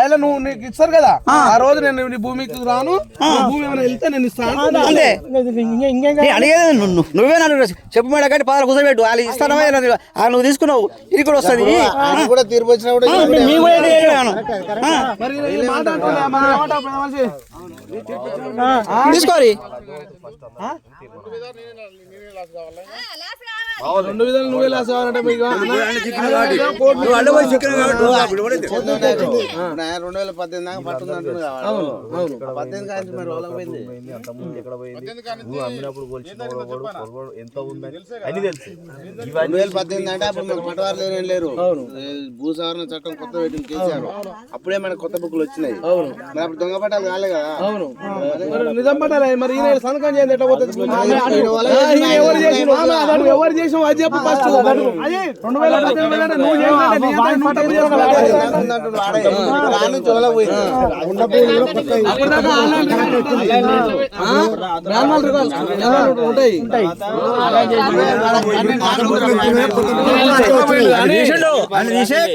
రాయలో నువ్వు నీకు ఇస్తారు కదా ఆ రోజు నేను నీ భూమికి రాను, భూమి ఏమైనా వెళ్తే నేను ఇస్తాను అంతే. అడిగేది నువ్వే నన్ను చెప్పు మేడం కానీ పదాలు కూర్చోబెట్టు వాళ్ళు ఇస్తానో నువ్వు తీసుకున్నావు ఇది కూడా వస్తుంది తీర్పు వచ్చినా తీసుకోరి. రెండు విధాలు నువ్వే లాస్ కావాలంటే మీకు 2018 దాకా పట్టుంది అంటుంది కావాలి. 18 కాదు మరి వాళ్ళకి పోయింది. ఎంత ఉందని అని తెలుసు. 2018 అంటే అప్పుడు మనకు పట్టవారు లేరు. భూసారణ చట్టం కొత్త పెట్టింది కేసీఆర్. అప్పుడే మనకు కొత్త బుక్కులు వచ్చినాయి. మరి అప్పుడు దొంగ పట్టాలు కాలే కదా. అవును నిజం పట్టాలి. మరి ఈయన సంతకం చేయండి ఎట్లా పోతుంది? ఎవరు చేసిన అది చెప్పు ఫస్ట్. 2018 నువ్వు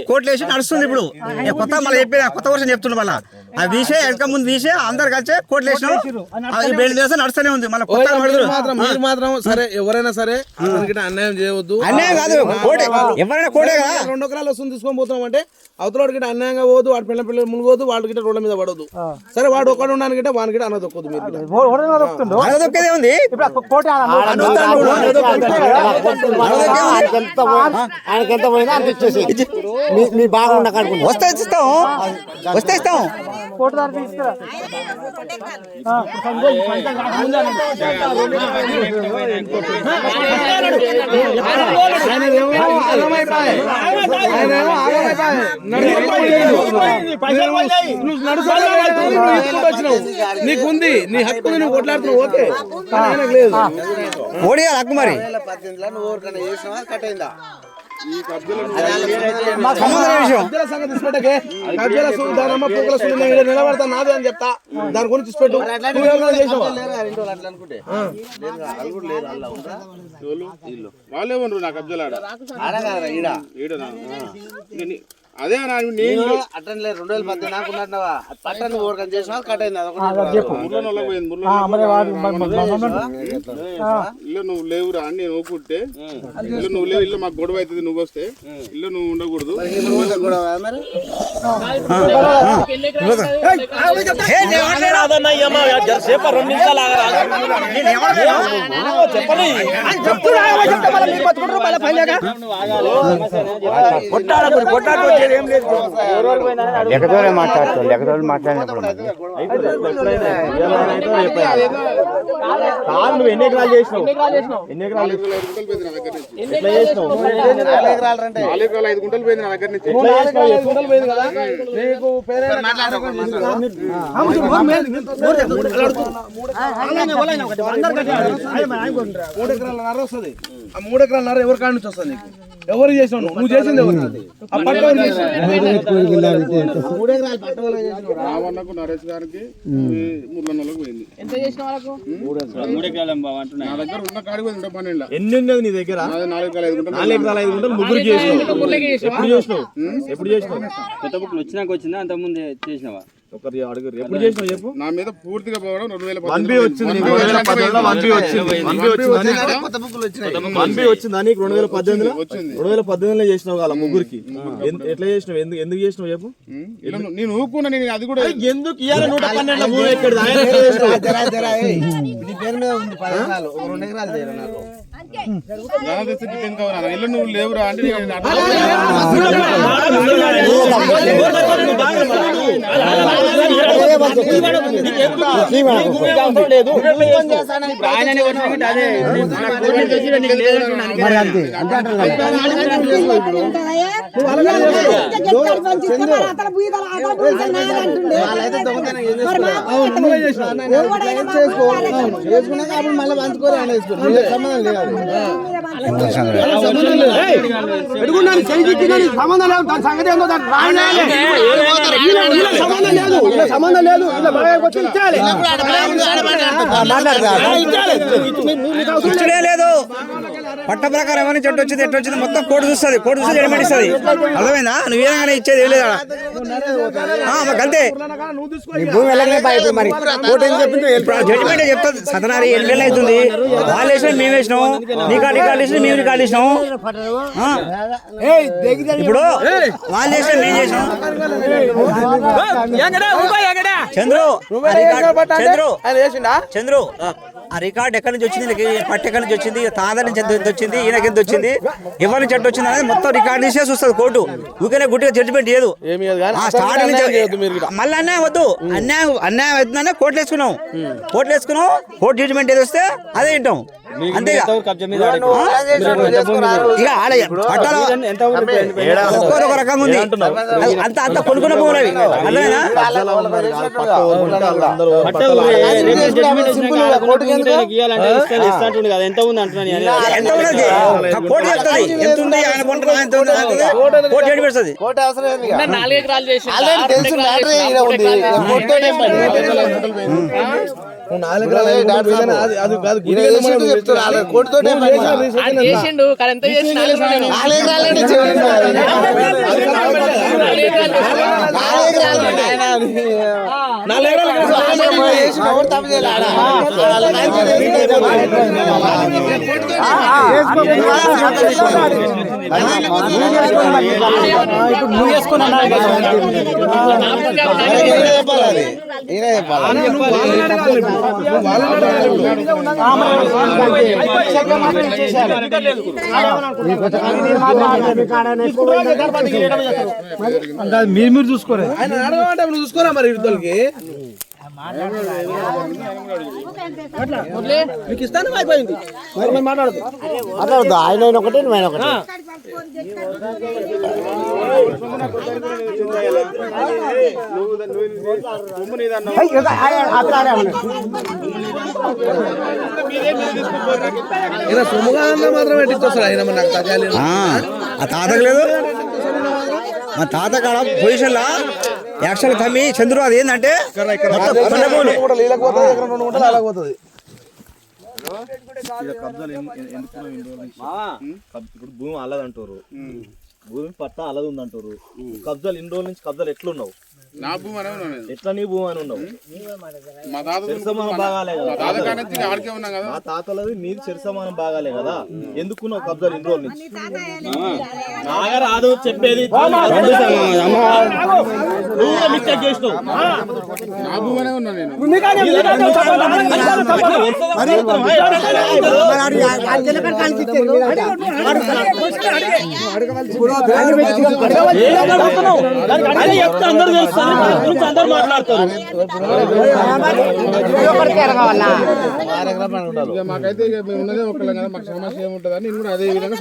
కోట్లు వేసి నడుస్తుంది ఇప్పుడు. కొత్త మళ్ళీ చెప్పేది కొత్త వర్షం చెప్తున్నా మళ్ళీ అది తీసే వెనక ముందు తీసే అందరు కలిసి కోట్లు వేసినాం నడుస్తూనే ఉంది. మళ్ళీ మాత్రం సరే ఎవరైనా సరే అన్యాయం చేయవద్దు. అన్యాయం కాదు ఎవరైనా కోటే కదా. 2 ఎకరాలు వస్తుంది తీసుకొని పోతున్నాం అంటే అవతల గిట్ట అన్యాయంగా పోదు, వాడి పిల్లలు మునుగోదు, వాళ్ళ గిట్ట రోడ్ల మీద పడవద్దు. సరే వాడు ఒక్కడు ఉండడానికి గిట్ట వాని గిట్ట అనదొక్కదు. మీరు అనదొక్కేదే ఉంది. ఆయనకి ఎంత పోయినా అంత ఇచ్చేసి మీ బాగుండ కడుకుంటా వస్తే ఇస్తాం వస్తే ఇస్తాం. నీకుంది నీ హక్కు నువ్వు కొట్లాడుతున్నావు. ఓకే లేదు ఓడియాలి హక్కు. మరి 2018 నువ్వు ఎవరికైనా చేసినావా కట్ అయిందా? నిలబడతా నాదే అని చెప్తా. దాని గురించి పెట్టు. వాళ్ళేమన్నారు నాకు అబ్జలాడ అదే అట్టం లేదు. 2018 నాకున్నావా పట్టణం ఓరకం చేసినా కట్ అయింది. ఇల్లు నువ్వు లేవురా అని నేను ఊకుంటే ఇల్లు నువ్వు లేవు, ఇల్లు మాకు గొడవ అవుతుంది, నువ్వు వస్తే ఇల్లు నువ్వు ఉండకూడదు. మాట్లాడుతావు లెక్కదోళ్ళు మాట్లాడినప్పుడు నువ్వు ఎన్ని ఎకరాలు చేసినావు? 4 ఎకరాలు 5 గుంటలు పోయింది నా దగ్గర నుంచి. 5 గుంటలు పోయింది కదా నీకు. 3 ఎకరాలన్నర వస్తుంది. ఆ 3 ఎకరాలన్నర ఎవరి కాడ నుంచి వస్తుంది నీకు? ఎవరు చేసినావు? నువ్వు చేసింది ఎవరు? రావణకు నరేష్ గారికి ముర్లన్నలకు పోయింది. నా దగ్గర ఉన్న కాడికి పోయింది 12. ఎన్ని ఉన్నది నీ దగ్గర? 4 ఎకరాలు 5 గుంటలు. 4 ఎకరాలు 5 గుంటలు ముగ్గురు చేసినావు. ఎప్పుడు చేసినావు? కొత్త బుక్లు వచ్చినాక వచ్చిందా అంత ముందే చేసినావా? ఎప్పుడు చేసినావు చెప్పు. నా మీద పూర్తిగా పోవడం 2018 వచ్చింది. 2018 చేసినావు కదా ముగ్గురికి. ఎట్లా చేసినావు? ఎందుకు చేసినావు చెప్పు. నేను ఊరుకున్నా. నేను అది కూడా ఎందుకు ఇయ్యాలి? 112 ఎక్కడ పేరు మీద ఉంది 10 ఎకరాలు 2 ఎకరాలు చేయరు నాకు. ఇల్లు నువ్వు లేవురా అంటే చేసుకున్నాక అప్పుడు మళ్ళీ పంచుకోరు అనేసుకో. సంబంధం లేదు. సంబంధం లేదు. లేదు పట్ట ప్రకారం ఎవరిని చెట్టు వచ్చింది ఎట్టు వచ్చింది మొత్తం కోర్టు చూస్తుంది, కోర్టు చూసి జడ్జిమెంట్ ఇస్తుంది. అర్థమైందా? నువ్వు ఏదైనా ఇచ్చేది ఏం లేదా అంతే. జడ్జిమెంట్ చెప్తుంది సతనారి 7 నెలలు అవుతుంది. వాళ్ళు వేసిన మేము వేసినాం, రికార్డు వేసిన మేము రికార్డు వేసినాం. ఇప్పుడు వాళ్ళు వేసిన మేము చేసినాం. చంద్రు ఆ రికార్డ్ ఎక్కడి నుంచి వచ్చింది, పట్టు ఎక్కడి నుంచి వచ్చింది, తాత నుంచి ఎంత వచ్చింది, ఈయనకి ఎంత వచ్చింది, ఎవరి నుంచి వచ్చింది అనేది మొత్తం రికార్డు తీసే చూస్తుంది కోర్టు. ఊరికే గుడ్డిగా జడ్జిమెంట్ చేయదు. స్టార్ట్ నుంచి మళ్ళీ అన్యాయం వద్దు, అన్యాయం అవుతుందనే కోర్టు వేసుకున్నాం. కోర్టు జడ్జిమెంట్ ఏది వస్తే అదే వింటాం అంతే. ఇక ఆడ పట్టాల ఒక్కొక్క రకంగా ఉంది. అంత కొనుక్కున్న భూములు అవి. అర్థమైనా? ఎంత ఉంది అంటున్నాను. ఎంత ఉన్నది కోర్టు చెప్తుంది, ఎంత ఉంది ఆయన కొంటున్నా ఎంత ఉంది కోర్టు ఏడు పెడుతుంది. 4 ఎకరాలు చేసి చేసిండు కానీ ఎంత చేసి 4 మీరు చూసుకోరా నువ్వు చూసుకోరా మరి ఇద్దరికి మీకు ఇస్తాను అయిపోయింది. మాట్లాడదు ఆయన ఒకటి ఆయన ఒకటి. సొమ్ముగా మాత్రం పెట్టించొస్తాడు ఆయన. నాకు తగ్గాలి ఆ తాతకు లేదు. మా తాత కాడ పొజిషన్ లా యాక్చువల్ తమ్మి చంద్రు అది ఏంటంటే ఇప్పుడు భూమి అల్లదంటారు, భూమి పట్టా అల్లది ఉందంటారు. కబ్జాలు ఇన్ని రోజుల నుంచి కబ్జాలు ఎట్లున్నావు? నా భూమి అనే ఉన్నాను. ఎట్లా నీ భూమి అని ఉన్నావు? మా తాత బాగాలే కదా, ఆడికే ఉన్నాం కదా. మా తాతలది నీది సరిసమానం బాగాలే కదా, ఎందుకున్నావు కబ్జాలు ఇన్ని రోజుల నుంచి? రాదు చెప్పేది మిస్టేక్ చేసినావు. నా భూమి అనే ఉన్నా నేను. మాకైతే ఉన్నదే ఒకళ్ళం కదా, మాకు సమస్య ఏముంటుంది అని నేను కూడా అదే విధంగా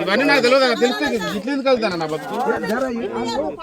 ఇవన్నీ నాకు తెలియదు. తెలిస్తే గిట్ల ఎందుకు వెళ్తాను నా బతుకు.